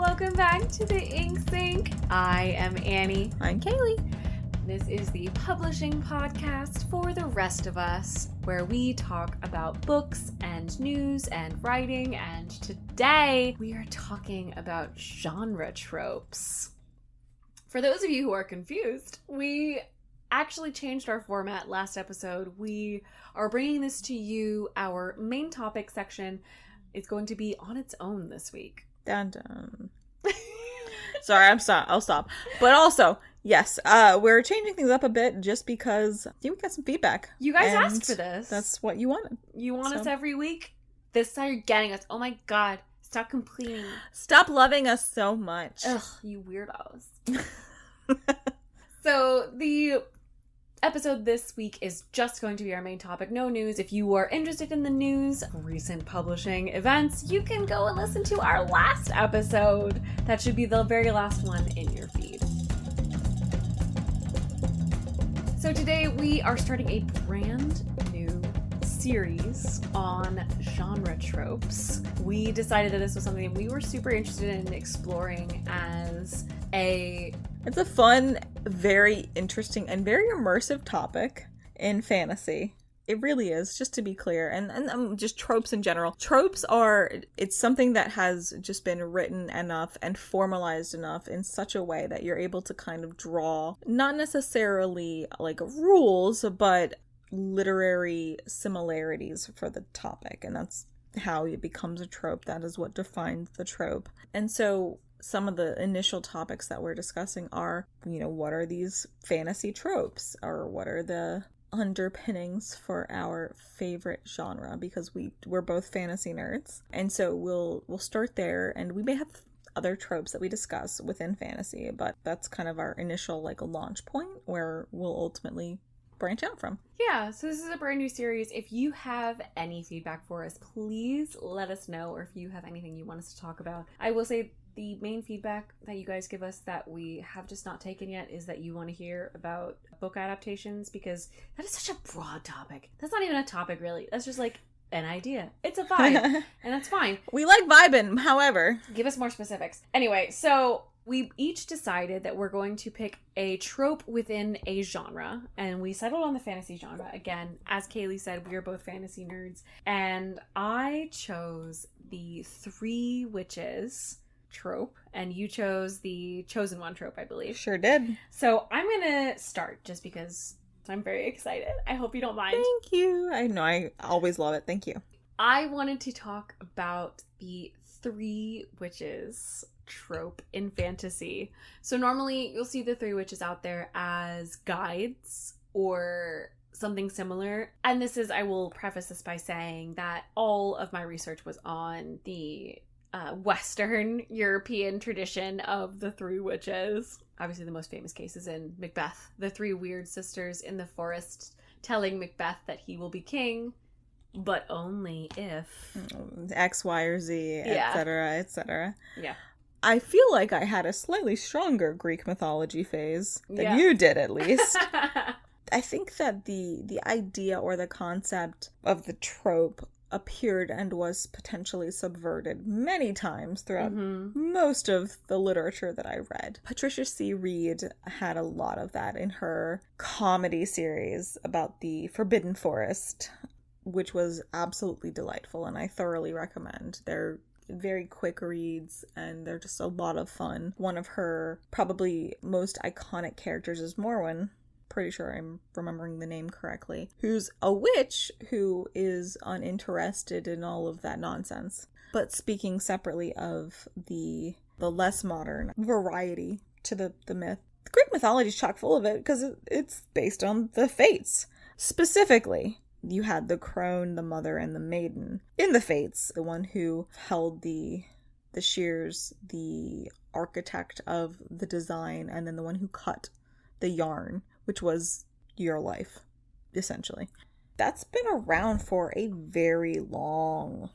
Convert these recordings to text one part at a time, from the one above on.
Welcome back to the Ink Sink. I am Annie. I'm Kaylee. This is the publishing podcast for the rest of us, where we talk about books and news and writing, and today we are talking about genre tropes. For those of you who are confused, we actually changed our format last episode. We are bringing this to you. Our main topic section is going to be on its own this week. Dun dun. Sorry, I'll stop. But also, yes, we're changing things up a bit just because we got some feedback. You guys asked for this. That's what you wanted. You want us every week? This is how you're getting us. Oh my god. Stop complaining. Stop loving us so much. Ugh, you weirdos. So the episode this week is just going to be our main topic. No news. If you are interested in the news, recent publishing events, you can go and listen to our last episode. That should be the very last one in your feed. So today we are starting a brand new series on genre tropes. We decided that this was something we were super interested in exploring as It's a fun, very interesting, and very immersive topic in fantasy. It really is, just to be clear. And just tropes in general. Tropes it's something that has just been written enough and formalized enough in such a way that you're able to kind of draw, not necessarily like rules, but literary similarities for the topic. And that's how it becomes a trope. That is what defines the trope. And so some of the initial topics that we're discussing are, what are these fantasy tropes? Or what are the underpinnings for our favorite genre? Because we're both fantasy nerds. And so we'll start there, and we may have other tropes that we discuss within fantasy, but that's kind of our initial launch point where we'll ultimately branch out from. Yeah, so this is a brand new series. If you have any feedback for us, please let us know, or if you have anything you want us to talk about. I will say the main feedback that you guys give us that we have just not taken yet is that you want to hear about book adaptations, because that is such a broad topic. That's not even a topic, really. That's just like an idea. It's a vibe, and that's fine. We like vibing, however. Give us more specifics. Anyway, so we each decided that we're going to pick a trope within a genre, and we settled on the fantasy genre. Again, as Kaylee said, we are both fantasy nerds, and I chose the Three Witches trope, and you chose the Chosen One trope, I believe. Sure did. So I'm gonna start just because I'm very excited. I hope you don't mind. Thank you. I know, I always love it. Thank you. I wanted to talk about the Three Witches trope in fantasy. So normally you'll see the Three Witches out there as guides or something similar. And I will preface this by saying that all of my research was on the Western European tradition of the Three Witches. Obviously the most famous case is in Macbeth. The three weird sisters in the forest telling Macbeth that he will be king, but only if X, Y, or Z, etc., etc. Yeah. I feel like I had a slightly stronger Greek mythology phase than you did, at least. I think that the idea or the concept of the trope appeared and was potentially subverted many times throughout most of the literature that I read. Patricia C. Reed had a lot of that in her comedy series about the Forbidden Forest, which was absolutely delightful, and I thoroughly recommend. They're very quick reads, and they're just a lot of fun. One of her probably most iconic characters is Morwen. Pretty sure I'm remembering the name correctly, who's a witch who is uninterested in all of that nonsense. But speaking separately of the less modern variety to the myth, the Greek mythology is chock full of it because it's based on the fates. Specifically, you had the crone, the mother, and the maiden. In the fates, the one who held the shears, the architect of the design, and then the one who cut the yarn, which was your life, essentially. That's been around for a very long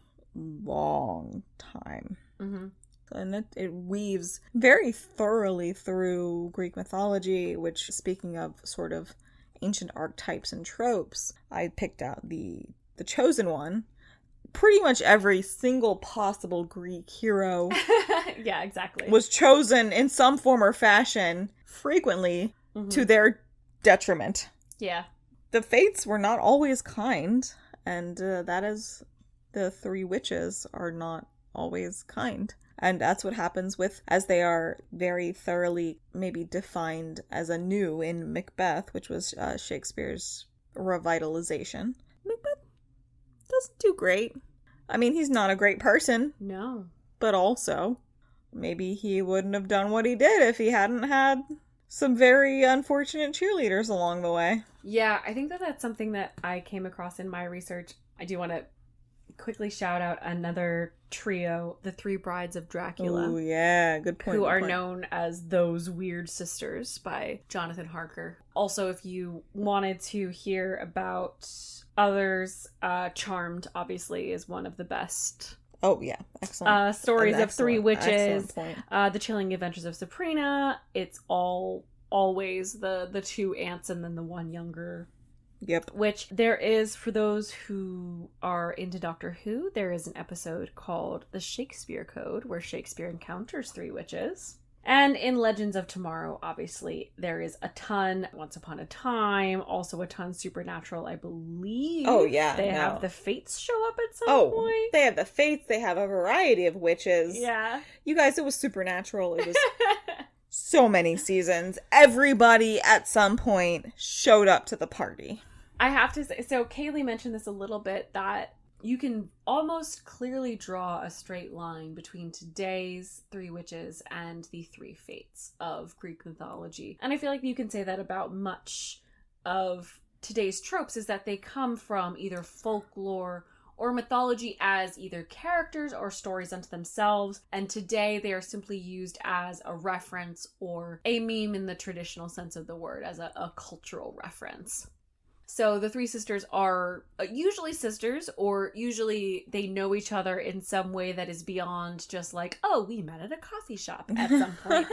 time. Mm-hmm. And it weaves very thoroughly through Greek mythology, which, speaking of sort of ancient archetypes and tropes, I picked out the chosen one, pretty much every single possible Greek hero yeah, exactly. was chosen in some form or fashion, frequently to their detriment. Yeah. The fates were not always kind, and that is, the three witches are not always kind. And that's what happens with, as they are very thoroughly maybe defined as anew in Macbeth, which was Shakespeare's revitalization. Macbeth doesn't do great. I mean, he's not a great person. No. But also, maybe he wouldn't have done what he did if he hadn't had some very unfortunate cheerleaders along the way. Yeah, I think that that's something that I came across in my research. I do want to quickly shout out another trio, the Three Brides of Dracula. Oh, yeah, good point. Who are known as Those Weird Sisters by Jonathan Harker. Also, if you wanted to hear about others, Charmed, obviously, is one of the best. Oh, yeah. Excellent. Stories of three witches. Point. The Chilling Adventures of Sabrina. It's always the two aunts and then the one younger. Yep. Which there is, for those who are into Doctor Who, there is an episode called The Shakespeare Code, where Shakespeare encounters three witches. And in Legends of Tomorrow, obviously, there is a ton. Once Upon a Time, also a ton supernatural, I believe. Oh, yeah. They have the Fates show up at some point. They have the Fates. They have a variety of witches. Yeah. You guys, it was supernatural. It was so many seasons. Everybody at some point showed up to the party. I have to say, so Kaylee mentioned this a little bit, that you can almost clearly draw a straight line between today's three witches and the three fates of Greek mythology. And I feel like you can say that about much of today's tropes, is that they come from either folklore or mythology as either characters or stories unto themselves, and today they are simply used as a reference or a meme in the traditional sense of the word, as a cultural reference. So the three sisters are usually sisters, or usually they know each other in some way that is beyond just like, oh, we met at a coffee shop at some point.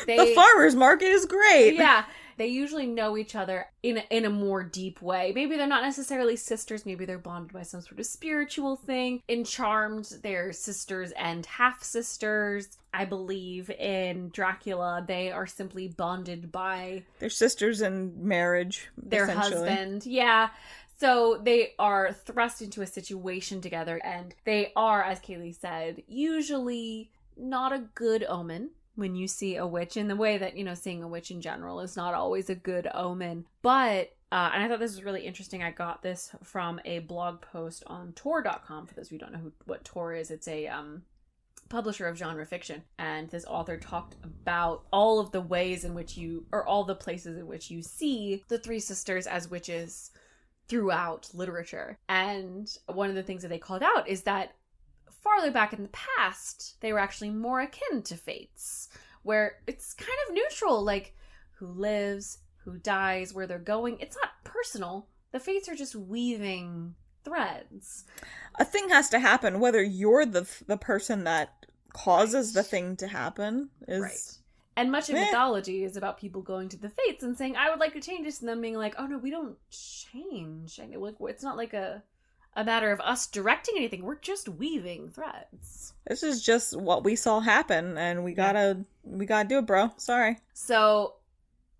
The farmer's market is great. Yeah. They usually know each other in a more deep way. Maybe they're not necessarily sisters. Maybe they're bonded by some sort of spiritual thing. In Charmed, they're sisters and half-sisters. I believe in Dracula, they are simply bonded by... They're sisters in marriage, their husband. Yeah. So they are thrust into a situation together, and they are, as Kaylee said, usually not a good omen. When you see a witch, in the way that, seeing a witch in general is not always a good omen. But, and I thought this was really interesting. I got this from a blog post on Tor.com. For those of you who don't know what Tor is, it's a publisher of genre fiction. And this author talked about all of the ways in which all the places in which you see the three sisters as witches throughout literature. And one of the things that they called out is that farther back in the past, they were actually more akin to fates, where it's kind of neutral, like who lives, who dies, where they're going. It's not personal. The fates are just weaving threads. A thing has to happen, whether you're the person that causes the thing to happen. Right. And much of mythology is about people going to the fates and saying, I would like to change this, and them being like, oh no, we don't change. It's not like a matter of us directing anything. We're just weaving threads. This is just what we saw happen, and we gotta do it, bro. Sorry. So,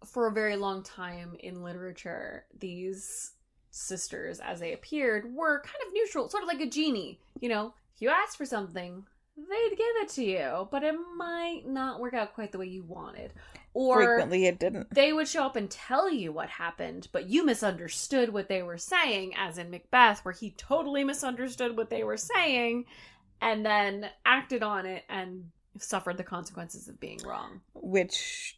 for a very long time in literature, these sisters, as they appeared, were kind of neutral, sort of like a genie. If you asked for something, they'd give it to you, but it might not work out quite the way you wanted. Or frequently it didn't. They would show up and tell you what happened, but you misunderstood what they were saying, as in Macbeth, where he totally misunderstood what they were saying and then acted on it and suffered the consequences of being wrong. Which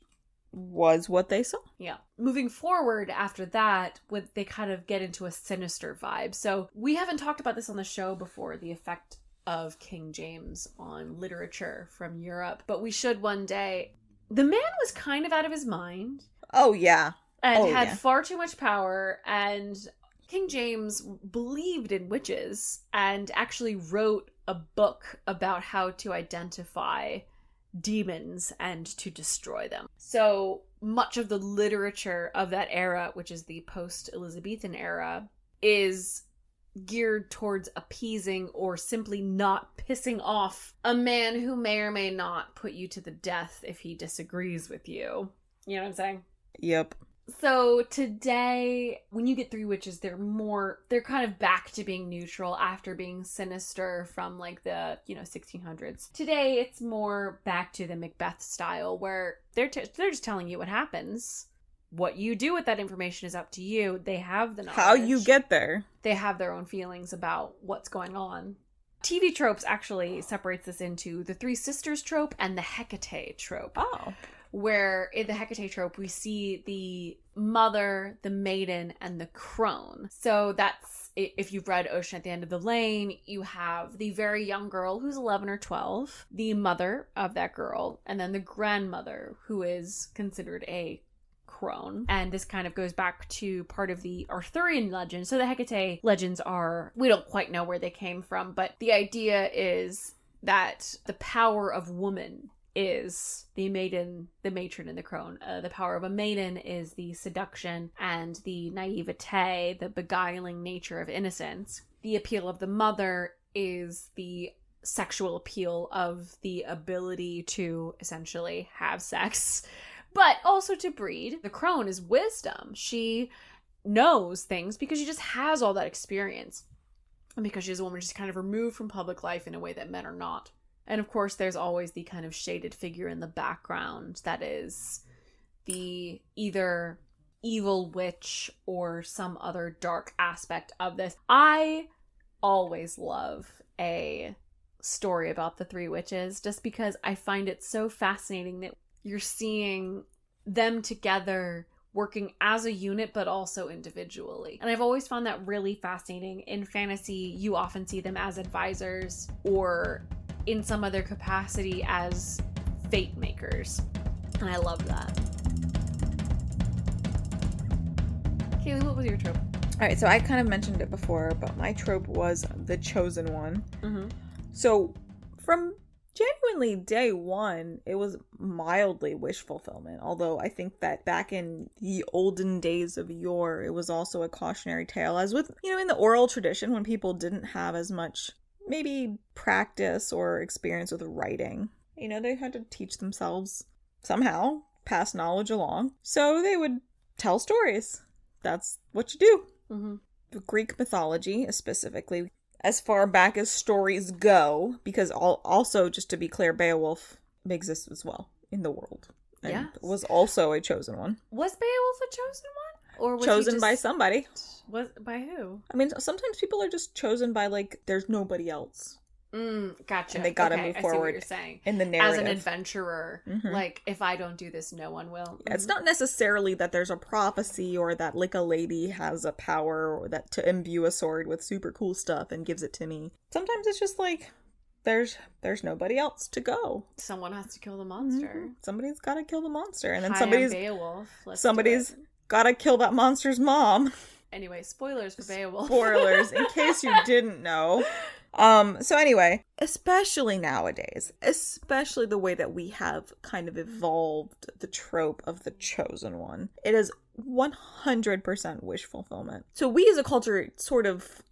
was what they saw. Yeah. Moving forward after that, they kind of get into a sinister vibe. So we haven't talked about this on the show before, the effect of King James on literature from Europe, but we should one day. The man was kind of out of his mind. Oh, yeah. And had far too much power, and King James believed in witches and actually wrote a book about how to identify demons and to destroy them. So much of the literature of that era, which is the post-Elizabethan era, is geared towards appeasing or simply not pissing off a man who may or may not put you to the death if he disagrees with you. You know what I'm saying? Yep. So today, when you get three witches, they're kind of back to being neutral after being sinister from like the, 1600s. Today, it's more back to the Macbeth style where they're just telling you what happens. What you do with that information is up to you. They have the knowledge. How you get there. They have their own feelings about what's going on. TV tropes actually separates this into the Three Sisters trope and the Hecate trope. Oh. Where in the Hecate trope, we see the mother, the maiden, and the crone. So that's, if you've read Ocean at the End of the Lane, you have the very young girl who's 11 or 12, the mother of that girl, and then the grandmother who is considered a crone. And this kind of goes back to part of the Arthurian legend. So the Hecate legends we don't quite know where they came from, but the idea is that the power of woman is the maiden, the matron, and the crone. The power of a maiden is the seduction and the naivete, the beguiling nature of innocence. The appeal of the mother is the sexual appeal of the ability to essentially have sex, but also to breed. The crone is wisdom. She knows things because she just has all that experience. And because she's a woman, she's kind of removed from public life in a way that men are not. And of course, there's always the kind of shaded figure in the background that is the either evil witch or some other dark aspect of this. I always love a story about the three witches just because I find it so fascinating that you're seeing them together working as a unit but also individually. And I've always found that really fascinating. In fantasy, you often see them as advisors or in some other capacity as fate makers. And I love that. Kaylee, what was your trope? All right, so I kind of mentioned it before, but my trope was the chosen one. Mm-hmm. So from genuinely day one, it was mildly wish fulfillment. Although I think that back in the olden days of yore, it was also a cautionary tale. As with, in the oral tradition, when people didn't have as much maybe practice or experience with writing, they had to teach themselves somehow, pass knowledge along. So they would tell stories. That's what you do. Mm-hmm. Greek mythology, specifically, as far back as stories go, because also, just to be clear, Beowulf exists as well in the world. And was also a chosen one. Was Beowulf a chosen one? Or was chosen by somebody? By who? I mean, sometimes people are just chosen by, there's nobody else. Gotcha. And they gotta move forward. I see what you're saying. In the narrative. As an adventurer, if I don't do this, no one will. Yeah, it's not necessarily that there's a prophecy or that, a lady has a power or that to imbue a sword with super cool stuff and gives it to me. Sometimes it's just there's nobody else to go. Someone has to kill the monster. Somebody's gotta kill the monster. And then I'm Beowulf. Somebody's gotta kill that monster's mom. Anyway, spoilers for Beowulf. Spoilers, in case you didn't know. So anyway, especially nowadays, especially the way that we have kind of evolved the trope of the chosen one, it is 100% wish fulfillment. So we as a culture sort of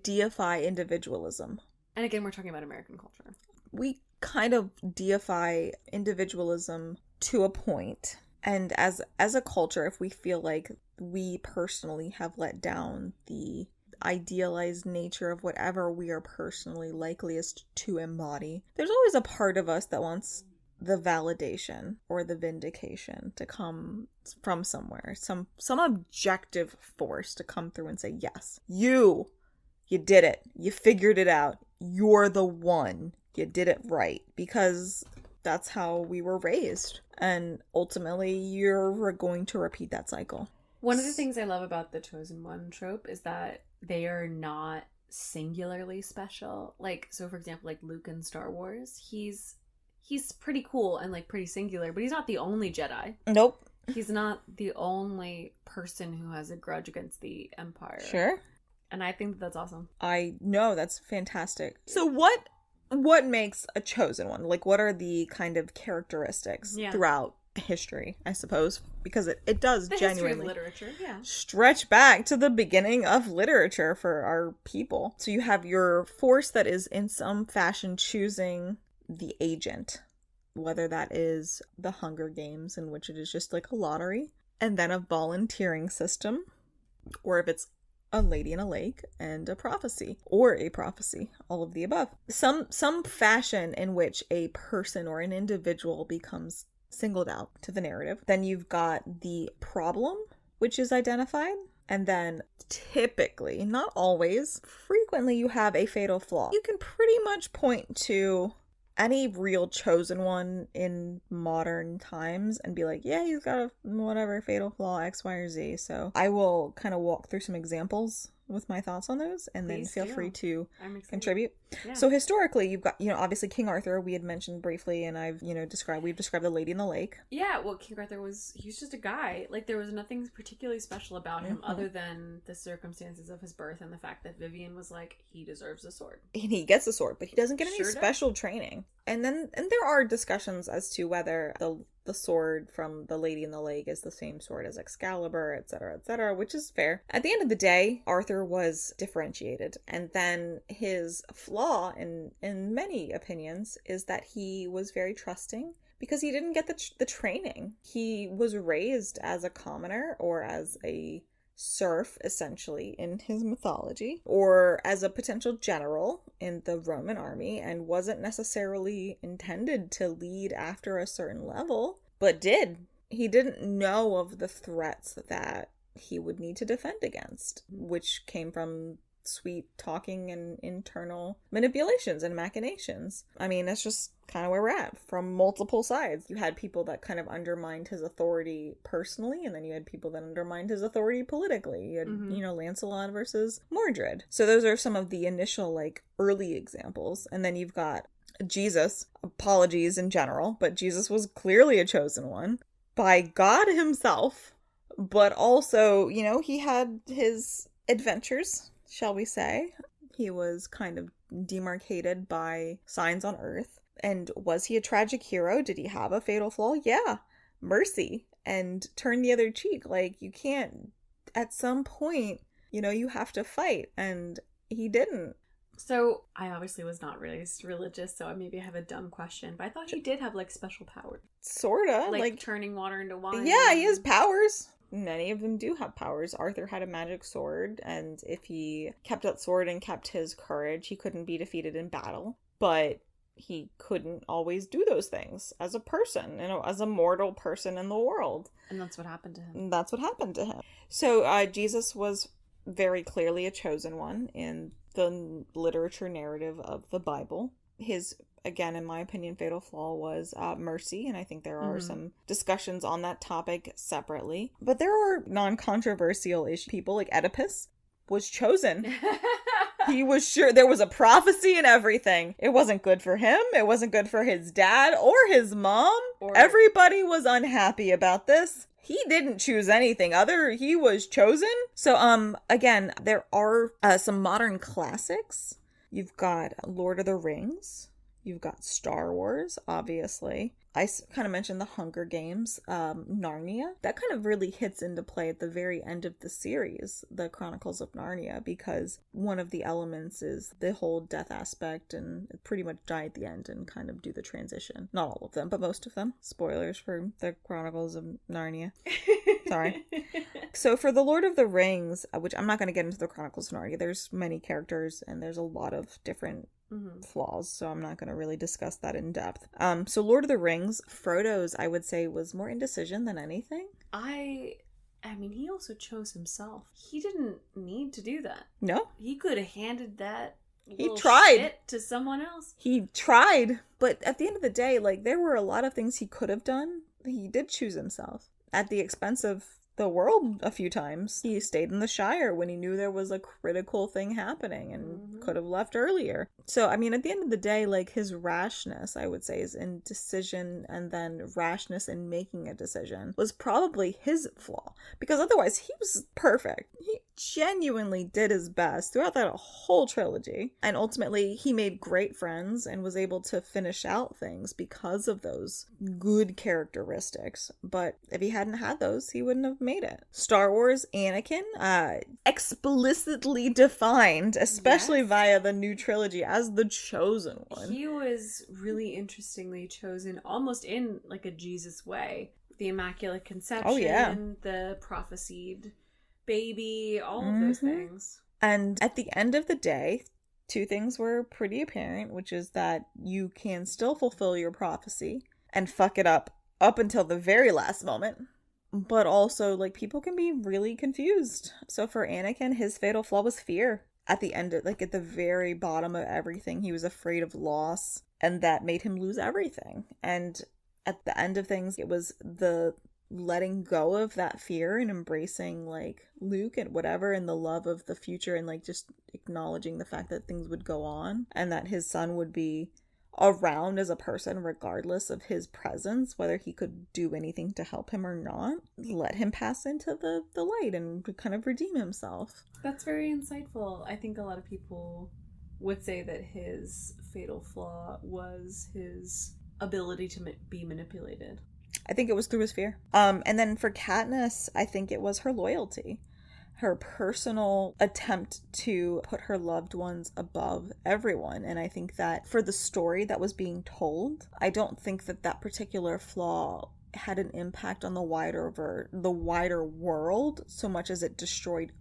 deify individualism. And again, we're talking about American culture. We kind of deify individualism to a point. And as a culture, if we feel like we personally have let down the idealized nature of whatever we are personally likeliest to embody, there's always a part of us that wants the validation or the vindication to come from somewhere, some objective force to come through and say, yes, you did it, you figured it out, you're the one, you did it right, because that's how we were raised, and ultimately you're going to repeat that cycle. One of the things I love about the chosen one trope is that they are not singularly special. So for example, Luke in Star Wars, he's pretty cool and pretty singular, but he's not the only Jedi. Nope. He's not the only person who has a grudge against the Empire. Sure. And I think that's awesome. I know, that's fantastic. So what makes a chosen one? What are the kind of characteristics throughout history, I suppose, because it does the genuinely history of literature, yeah, stretch back to the beginning of literature for our people. So you have your force that is in some fashion choosing the agent, whether that is the Hunger Games, in which it is just like a lottery, and then a volunteering system, or if it's a lady in a lake and a prophecy, or a prophecy, all of the above. Some fashion in which a person or an individual becomes singled out to the narrative. Then you've got the problem, which is identified. And then typically, not always, frequently you have a fatal flaw. You can pretty much point to any real chosen one in modern times and be like, yeah, he's got a whatever fatal flaw, X, Y, or Z. So I will kind of walk through some examples with my thoughts on those, and Please then feel free to contribute. Yeah. So historically, you've got, obviously King Arthur, we had mentioned briefly, and we've described the Lady in the Lake. Yeah, well, King Arthur he was just a guy. Like, there was nothing particularly special about him other than the circumstances of his birth and the fact that Vivian was like, he deserves a sword. And he gets a sword, but he doesn't get any special training. And there are discussions as to whether the sword from the Lady in the Lake is the same sword as Excalibur, etc., which is fair. At the end of the day, Arthur was differentiated. And then his flaw, in many opinions, is that he was very trusting because he didn't get the training. He was raised as a commoner or as a serf, essentially, in his mythology, or as a potential general in the Roman army, and wasn't necessarily intended to lead after a certain level, but did. He didn't know of the threats that he would need to defend against, which came from sweet talking and internal manipulations and machinations. I mean, that's just kind of where we're at from multiple sides. You had people that kind of undermined his authority personally, and then you had people that undermined his authority politically. You had, Lancelot versus Mordred. So those are some of the initial, early examples. And then you've got Jesus. Apologies in general, but Jesus was clearly a chosen one by God himself. But also, he had his adventures, shall we say. He was kind of demarcated by signs on earth. And was he a tragic hero? Did he have a fatal flaw? Yeah. Mercy. And turn the other cheek. You can't, at some point, you have to fight. And he didn't. So, I obviously was not raised religious, so maybe I have a dumb question, but I thought he did have, special powers. Sorta. Like turning water into wine. Yeah, he has powers. Many of them do have powers. Arthur had a magic sword, and if he kept that sword and kept his courage, he couldn't be defeated in battle. But he couldn't always do those things as a person, as a mortal person in the world. And that's what happened to him. So Jesus was very clearly a chosen one in the literature narrative of the Bible. His, again, in my opinion, fatal flaw was mercy, and I think there are some discussions on that topic separately. But there are non-controversial people, like Oedipus was chosen. He was sure there was a prophecy and everything. It wasn't good for him. It wasn't good for his dad or his mom. Everybody was unhappy about this. He didn't choose anything he was chosen. So, again, there are some modern classics. You've got Lord of the Rings. You've got Star Wars, obviously. I kind of mentioned the Hunger Games, Narnia. That kind of really hits into play at the very end of the series, the Chronicles of Narnia, because one of the elements is the whole death aspect, and it pretty much die at the end and kind of do the transition. Not all of them, but most of them. Spoilers for the Chronicles of Narnia. Sorry. So for the Lord of the Rings, which I'm not going to get into the Chronicles of Narnia, there's many characters and there's a lot of different flaws, so I'm not going to really discuss that in depth. So Lord of the Rings, Frodo's, I would say, was more indecision than anything. I mean, he also chose himself. He didn't need to do that. No. He could have handed that shit to someone else. He tried, but at the end of the day, there were a lot of things he could have done. He did choose himself at the expense of the world a few times. He stayed in the Shire when he knew there was a critical thing happening and could have left earlier. So, I mean, at the end of the day, his rashness, I would say, is indecision, and then rashness in making a decision was probably his flaw, because otherwise he was perfect. genuinely did his best throughout that whole trilogy. And ultimately, he made great friends and was able to finish out things because of those good characteristics. But if he hadn't had those, he wouldn't have made it. Star Wars Anakin, explicitly defined, especially via the new trilogy, as the chosen one. He was really interestingly chosen almost in like a Jesus way. The Immaculate Conception, the prophesied baby, all of those things. And at the end of the day, two things were pretty apparent, which is that you can still fulfill your prophecy and fuck it up until the very last moment. But also, like, people can be really confused. So for Anakin, his fatal flaw was fear. At the end, like at the very bottom of everything, he was afraid of loss, and that made him lose everything. And at the end of things, it was the letting go of that fear and embracing like Luke and whatever, and the love of the future, and like just acknowledging the fact that things would go on and that his son would be around as a person regardless of his presence, whether he could do anything to help him or not. Let him pass into the light and kind of redeem himself. That's very insightful. I think a lot of people would say that his fatal flaw was his ability to be manipulated. I think it was through his fear. And then for Katniss, I think it was her loyalty. Her personal attempt to put her loved ones above everyone. And I think that for the story that was being told, I don't think that that particular flaw had an impact on the wider world so much as it destroyed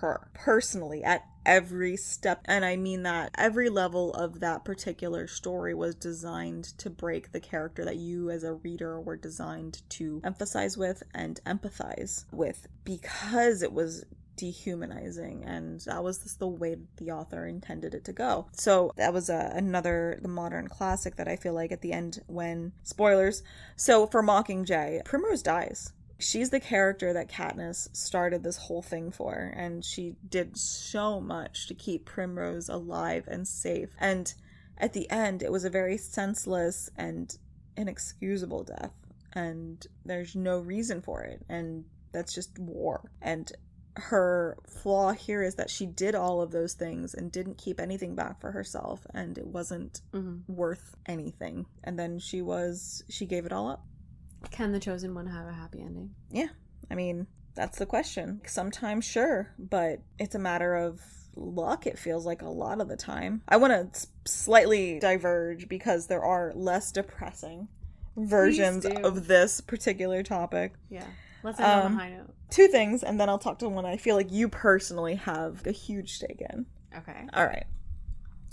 her personally at every step. And I mean that every level of that particular story was designed to break the character that you as a reader were designed to emphasize with and empathize with, because it was dehumanizing, and that was just the way the author intended it to go. So that was the modern classic that I feel like at the end, when spoilers, so for Mockingjay, Primrose dies. She's the character that Katniss started this whole thing for, and she did so much to keep Primrose alive and safe. And at the end, it was a very senseless and inexcusable death, and there's no reason for it, and that's just war. And her flaw here is that she did all of those things and didn't keep anything back for herself, and it wasn't worth anything. And then she gave it all up. Can the chosen one have a happy ending? Yeah. I mean, that's the question. Sometimes, sure, but it's a matter of luck, it feels like a lot of the time. I want to slightly diverge because there are less depressing versions of this particular topic. Yeah. Let's end on a high note. Two things, and then I'll talk to one I feel like you personally have a huge stake in. Okay. All right.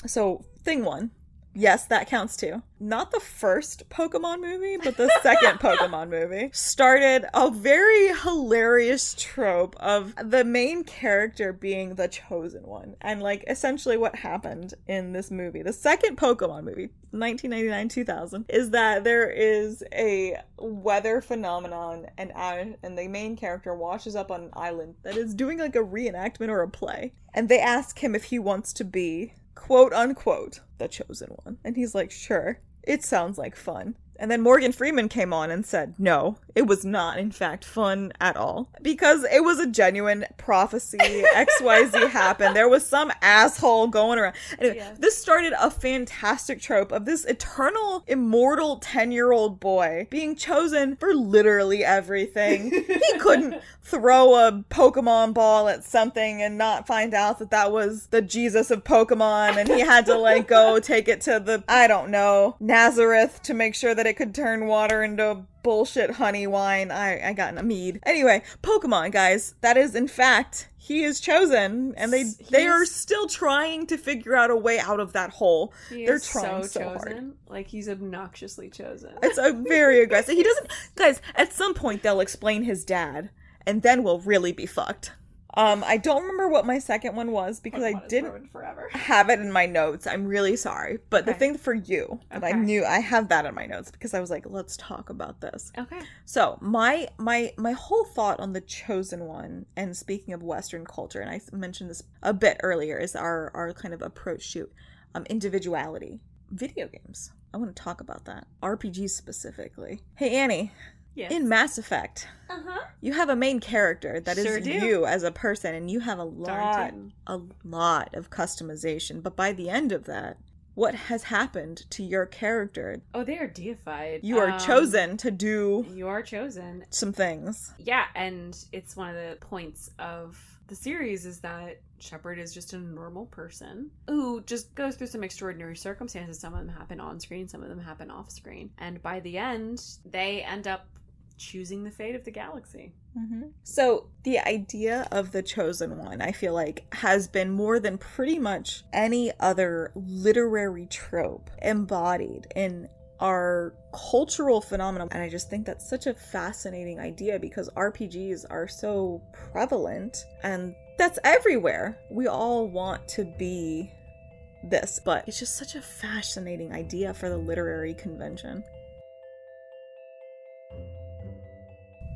So, thing one. Yes, that counts too. Not the first Pokemon movie, but the second Pokemon movie started a very hilarious trope of the main character being the chosen one. And like essentially what happened in this movie, the second Pokemon movie, 1999-2000, is that there is a weather phenomenon, and the main character washes up on an island that is doing like a reenactment or a play. And they ask him if he wants to be, quote unquote, the chosen one. And he's like, sure, it sounds like fun. And then Morgan Freeman came on and said, no, it was not, in fact, fun at all. Because it was a genuine prophecy. XYZ happened. There was some asshole going around. Anyway, This started a fantastic trope of this eternal, immortal 10-year-old boy being chosen for literally everything. He couldn't throw a Pokemon ball at something and not find out that that was the Jesus of Pokemon. And he had to, like, go take it to the, I don't know, Nazareth to make sure that it could turn water into bullshit honey wine. I got a mead. Anyway, Pokemon, guys. That is, in fact, he is chosen, and they are still trying to figure out a way out of that hole. They're trying so hard. Like, he's obnoxiously chosen. It's a very aggressive. He doesn't, guys, at some point they'll explain his dad, and then we'll really be fucked. I don't remember what my second one was because I didn't have it in my notes. I'm really sorry. But the thing for you, that I knew, I have that in my notes because I was like, let's talk about this. Okay. So my whole thought on the chosen one, and speaking of Western culture, and I mentioned this a bit earlier, is our kind of approach to individuality. Video games. I want to talk about that. RPGs specifically. Hey, Annie. Yes. In Mass Effect, you have a main character that Sure is do. you as a person, and you have a lot too. of customization. But by the end of that, what has happened to your character? Oh, they are deified. You are chosen to do You are chosen. some things. Yeah, and it's one of the points of the series is that Shepard is just a normal person who just goes through some extraordinary circumstances. Some of them happen on screen, some of them happen off screen. And by the end, they end up choosing the fate of the galaxy. So the idea of the chosen one, I feel like, has been more than pretty much any other literary trope embodied in our cultural phenomenon. And I just think that's such a fascinating idea because RPGs are so prevalent and that's everywhere. We all want to be this, but it's just such a fascinating idea for the literary convention.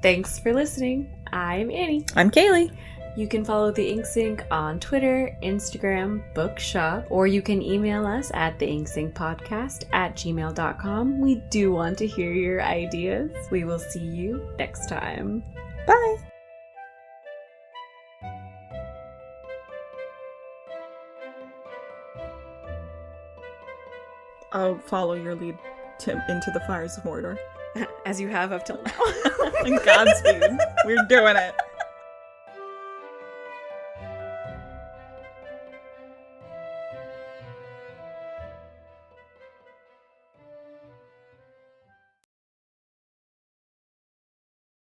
Thanks for listening. I'm Annie. I'm Kaylee. You can follow The Ink Sink on Twitter, Instagram, Bookshop, or you can email us at theinksyncpodcast@gmail.com. We do want to hear your ideas. We will see you next time. Bye. I'll follow your lead into the fires of Mordor. As you have up till now. Godspeed. We're doing it.